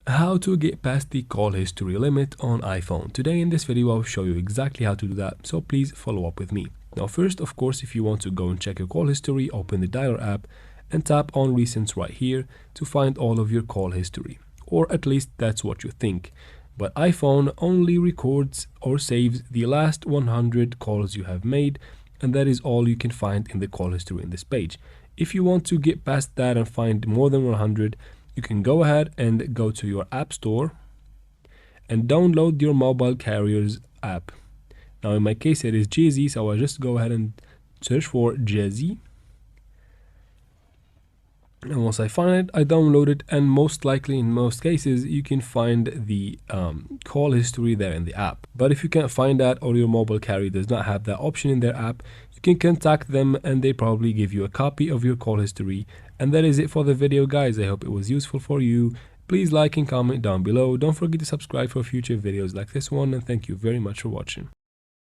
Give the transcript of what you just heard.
How to get past the call history limit on iPhone. Today in this video I'll show you exactly how to do that, so please follow up with me. Now first, of course, if you want to go and check your call history, open the dialer app and tap on recents right here to find all of your call history, or at least that's what you think. But iPhone only records or saves the last 100 calls you have made, and that is all you can find in the call history in this page. If you want to get past that and find more than 100, you can go ahead and go to your app store and download your mobile carrier's app. Now in my case it is Jay-Z, so I'll just go ahead and search for Jay-Z. And once I find it, I download it, and most likely in most cases you can find the call history there in the app. But if you can't find that, or your mobile carrier does not have that option in their app, you can contact them and they probably give you a copy of your call history. And that is it for the video, guys. I hope it was useful for you. Please like and comment down below. Don't forget to subscribe for future videos like this one, and thank you very much for watching.